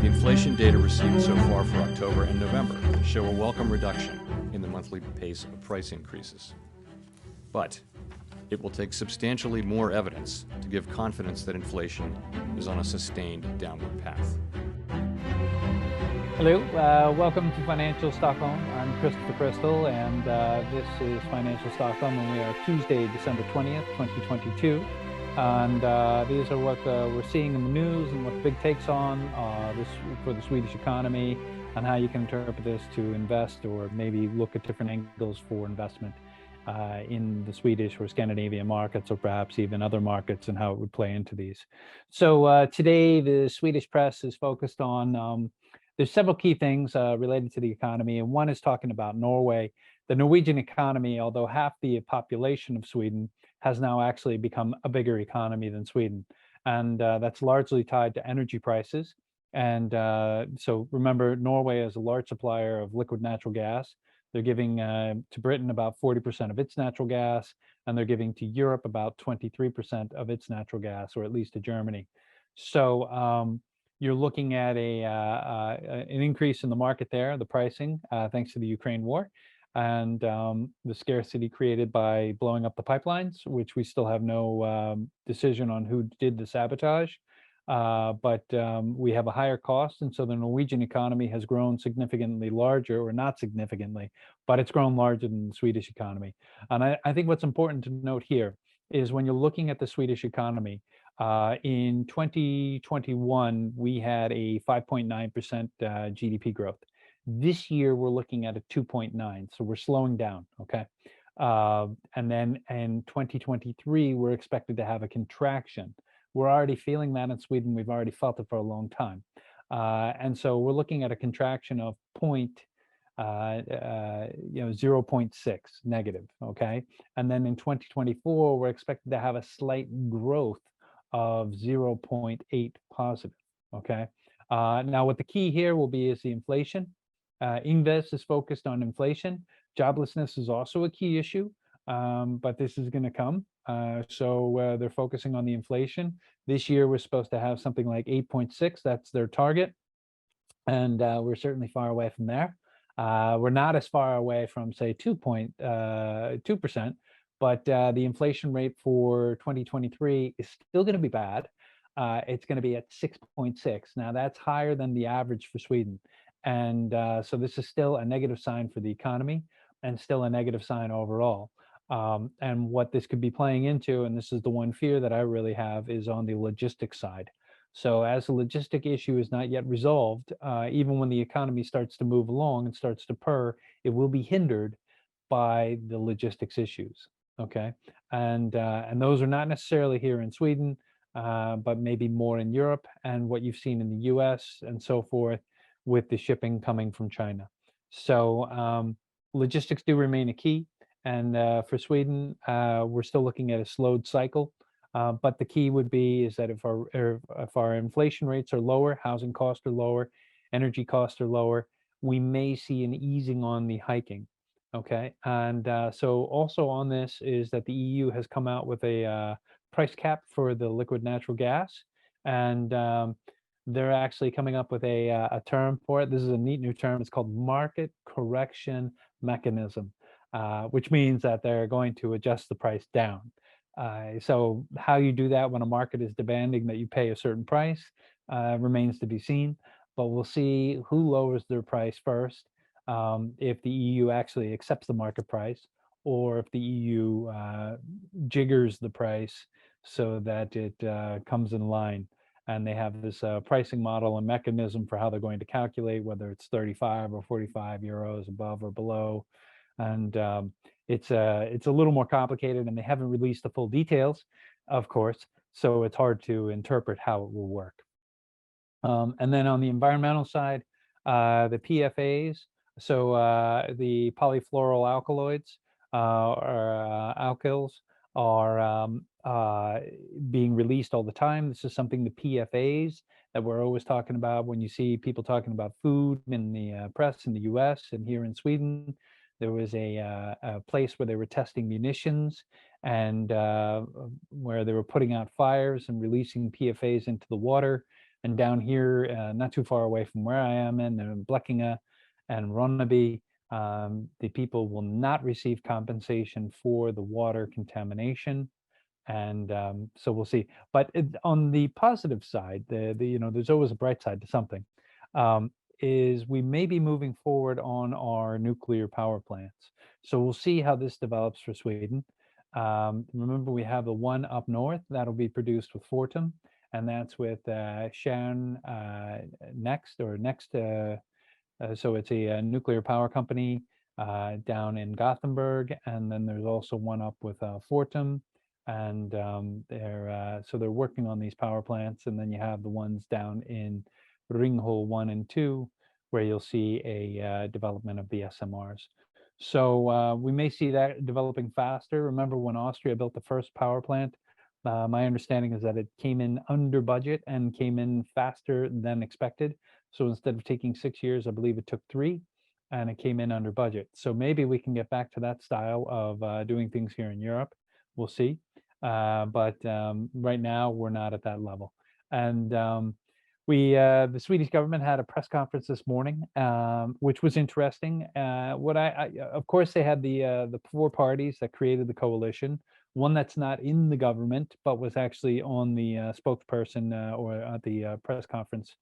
The inflation data received so far for October and November show a welcome reduction in the monthly pace of price increases. But it will take substantially more evidence to give confidence that inflation is on a sustained downward path. Hello, welcome to Financial Stockholm. I'm Christopher Crystal, and this is Financial Stockholm, and we are Tuesday, December 20th, 2022. And these are what we're seeing in the news and what the big takes on this for the Swedish economy, and how you can interpret this to invest or maybe look at different angles for investment in the Swedish or Scandinavian markets, or perhaps even other markets, and how it would play into these. So today, the Swedish press is focused on there's several key things related to the economy, and one is talking about Norway. The Norwegian economy, although half the population of Sweden, has now actually become a bigger economy than Sweden. And that's largely tied to energy prices. And so remember, Norway is a large supplier of liquid natural gas. They're giving to Britain about 40% of its natural gas, and they're giving to Europe about 23% of its natural gas, or at least to Germany. So you're looking at an increase in the market there, the pricing, thanks to the Ukraine war, and the scarcity created by blowing up the pipelines, which we still have no decision on who did the sabotage. But we have a higher cost, and so the Norwegian economy has grown significantly larger, or not significantly, but it's grown larger than the Swedish economy. And I think what's important to note here is when you're looking at the Swedish economy, in 2021, we had a 5.9% GDP growth. This year, we're looking at a 2.9, so we're slowing down, okay? And then in 2023, we're expected to have a contraction. We're already feeling that in Sweden. We've already felt it for a long time. And so we're looking at a contraction of 0.6 negative, okay? And then in 2024, we're expected to have a slight growth of 0.8 positive, okay? Now, what the key here will be is the inflation. Ingves is focused on inflation. Joblessness is also a key issue, but this is going to come. So they're focusing on the inflation. This year, we're supposed to have something like 8.6. That's their target. And we're certainly far away from there. We're not as far away from, say, 2%. But the inflation rate for 2023 is still going to be bad. It's going to be at 6.6. Now, that's higher than the average for Sweden. And so this is still a negative sign for the economy, and still a negative sign overall. And what this could be playing into, and this is the one fear that I really have, is on the logistics side. So as the logistic issue is not yet resolved, even when the economy starts to move along and starts to purr, it will be hindered by the logistics issues. Okay, and those are not necessarily here in Sweden, but maybe more in Europe, and what you've seen in the US and so forth, with the shipping coming from China. So logistics do remain a key, and for Sweden, we're still looking at a slowed cycle. But the key would be is that if our inflation rates are lower, housing costs are lower, energy costs are lower, we may see an easing on the hiking. Okay, and so also on this is that the EU has come out with a price cap for the liquid natural gas, and they're actually coming up with a term for it. This is a neat new term. It's called market correction mechanism, which means that they're going to adjust the price down. So how you do that when a market is demanding that you pay a certain price remains to be seen, but we'll see who lowers their price first. If the EU actually accepts the market price, or if the EU jiggers the price so that it comes in line, and they have this pricing model and mechanism for how they're going to calculate whether it's 35 or 45 euros above or below. And it's a little more complicated, and they haven't released the full details, of course, so it's hard to interpret how it will work. And then on the environmental side, the PFAs, so the polyfluoral alkaloids or alkyls are being released all the time. This is something, the PFAs, that we're always talking about when you see people talking about food in the press in the US and here in Sweden. There was a place where they were testing munitions, and where they were putting out fires and releasing PFAs into the water. And down here, not too far away from where I am in Blekinge and Ronneby, the people will not receive compensation for the water contamination. And so we'll see. But on the positive side, there's always a bright side to something. Um, is we may be moving forward on our nuclear power plants. So we'll see how this develops for Sweden. Remember, we have the one up north that'll be produced with Fortum, and that's with Tjärn next or next. So it's a nuclear power company down in Gothenburg, and then there's also one up with Fortum, and they're working on these power plants, and then you have the ones down in Ringhole 1 and 2, where you'll see a development of the SMRs. So we may see that developing faster. Remember when Austria built the first power plant? My understanding is that it came in under budget and came in faster than expected. So instead of taking 6 years, I believe it took 3, and it came in under budget. So maybe we can get back to that style of doing things here in Europe. We'll see. But right now, we're not at that level. And the Swedish government had a press conference this morning, which was interesting. Of course, they had the 4 parties that created the coalition. One that's not in the government, but was actually on the spokesperson or at the press conference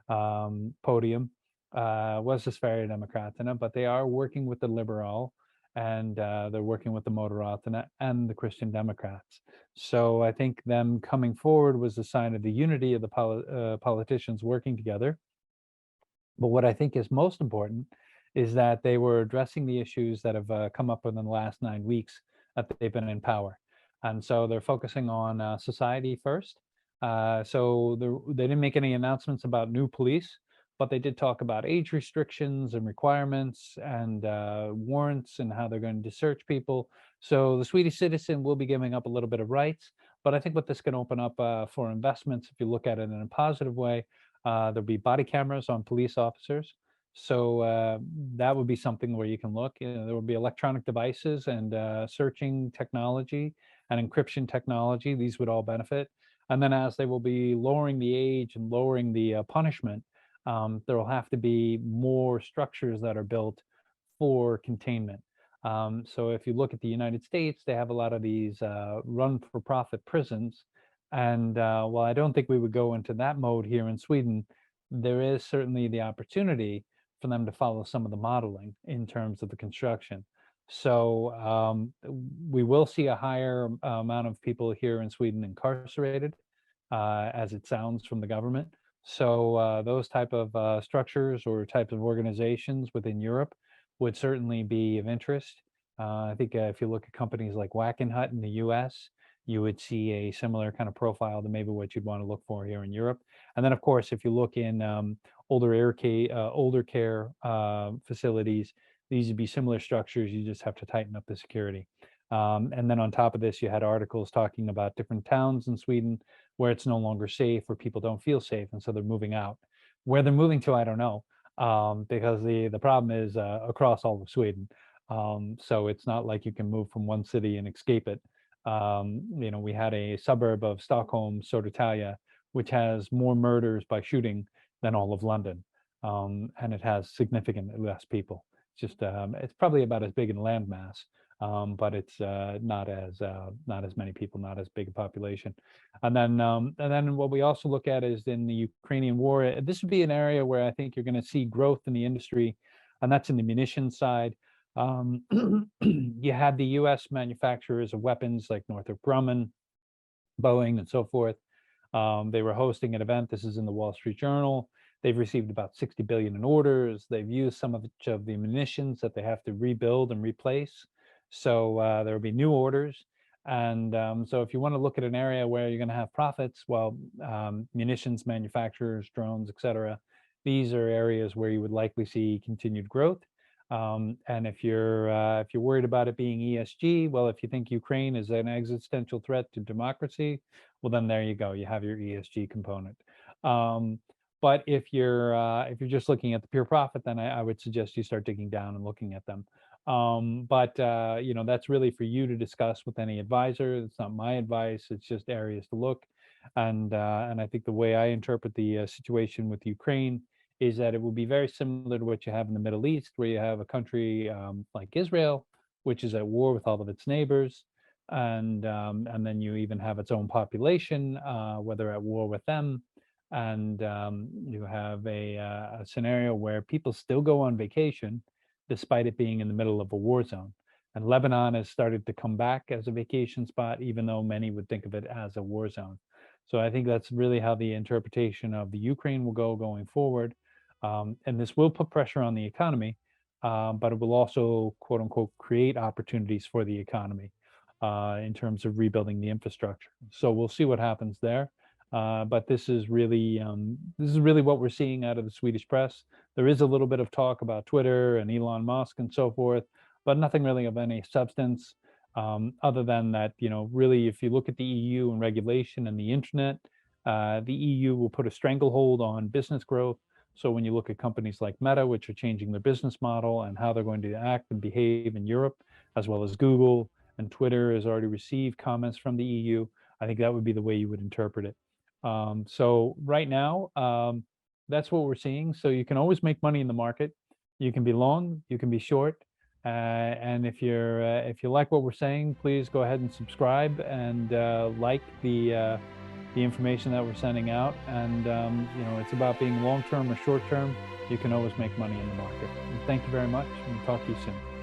podium, was the Sverigedemokraterna, but they are working with the Liberal, and they're working with the Moderaterna and the Christian Democrats. So I think them coming forward was a sign of the unity of the politicians working together. But what I think is most important is that they were addressing the issues that have come up within the last 9 weeks that they've been in power. And so they're focusing on society first. So they didn't make any announcements about new police, but they did talk about age restrictions and requirements and warrants and how they're going to search people. So the Swedish citizen will be giving up a little bit of rights. But I think what this can open up for investments, if you look at it in a positive way, there'll be body cameras on police officers. So that would be something where you can look. There will be electronic devices and searching technology and encryption technology. These would all benefit. And then as they will be lowering the age and lowering the punishment, there will have to be more structures that are built for containment. So if you look at the United States, they have a lot of these run-for-profit prisons. And while I don't think we would go into that mode here in Sweden, there is certainly the opportunity for them to follow some of the modeling in terms of the construction. So we will see a higher amount of people here in Sweden incarcerated, as it sounds from the government. So those type of structures or types of organizations within Europe would certainly be of interest. I think if you look at companies like Wackenhut in the US, you would see a similar kind of profile to maybe what you'd want to look for here in Europe. And then, of course, if you look in older care facilities, these would be similar structures. You just have to tighten up the security. And then on top of this, you had articles talking about different towns in Sweden where it's no longer safe, where people don't feel safe, and so they're moving out. Where they're moving to, I don't know, because the problem is across all of Sweden. So it's not like you can move from one city and escape it. We had a suburb of Stockholm, Södertälje, which has more murders by shooting than all of London, and it has significantly less people. It's probably about as big in landmass, but it's not as many people, not as big a population. And then what we also look at is in the Ukrainian war. This would be an area where I think you're going to see growth in the industry, and that's in the munitions side. You had the U.S. manufacturers of weapons like Northrop Grumman, Boeing, and so forth. They were hosting an event. This is in the Wall Street Journal. They've received about 60 billion in orders. They've used some of the munitions that they have to rebuild and replace. So there will be new orders. And so if you want to look at an area where you're going to have profits, well, munitions manufacturers, drones, etc., these are areas where you would likely see continued growth. And if you're worried about it being ESG, well, if you think Ukraine is an existential threat to democracy, well, then there you go. You have your ESG component. But if you're just looking at the pure profit, then I would suggest you start digging down and looking at them. But that's really for you to discuss with any advisor. It's not my advice. It's just areas to look. And I think the way I interpret the situation with Ukraine is that it will be very similar to what you have in the Middle East, where you have a country like Israel, which is at war with all of its neighbors, and then you even have its own population, whether at war with them, and you have a scenario where people still go on vacation despite it being in the middle of a war zone. And Lebanon has started to come back as a vacation spot, even though many would think of it as a war zone. So I think that's really how the interpretation of the Ukraine will go going forward. And this will put pressure on the economy, but it will also, quote unquote, create opportunities for the economy in terms of rebuilding the infrastructure. So we'll see what happens there. But this is really what we're seeing out of the Swedish press. There is a little bit of talk about Twitter and Elon Musk and so forth, but nothing really of any substance. Other than that, really, if you look at the EU and regulation and the internet, the EU will put a stranglehold on business growth. So when you look at companies like Meta, which are changing their business model and how they're going to act and behave in Europe, as well as Google and Twitter has already received comments from the EU, I think that would be the way you would interpret it. So right now, that's what we're seeing. So you can always make money in the market. You can be long, you can be short. And if you like what we're saying, please go ahead and subscribe and like the information that we're sending out. And it's about being long term or short term. You can always make money in the market. And thank you very much, and talk to you soon.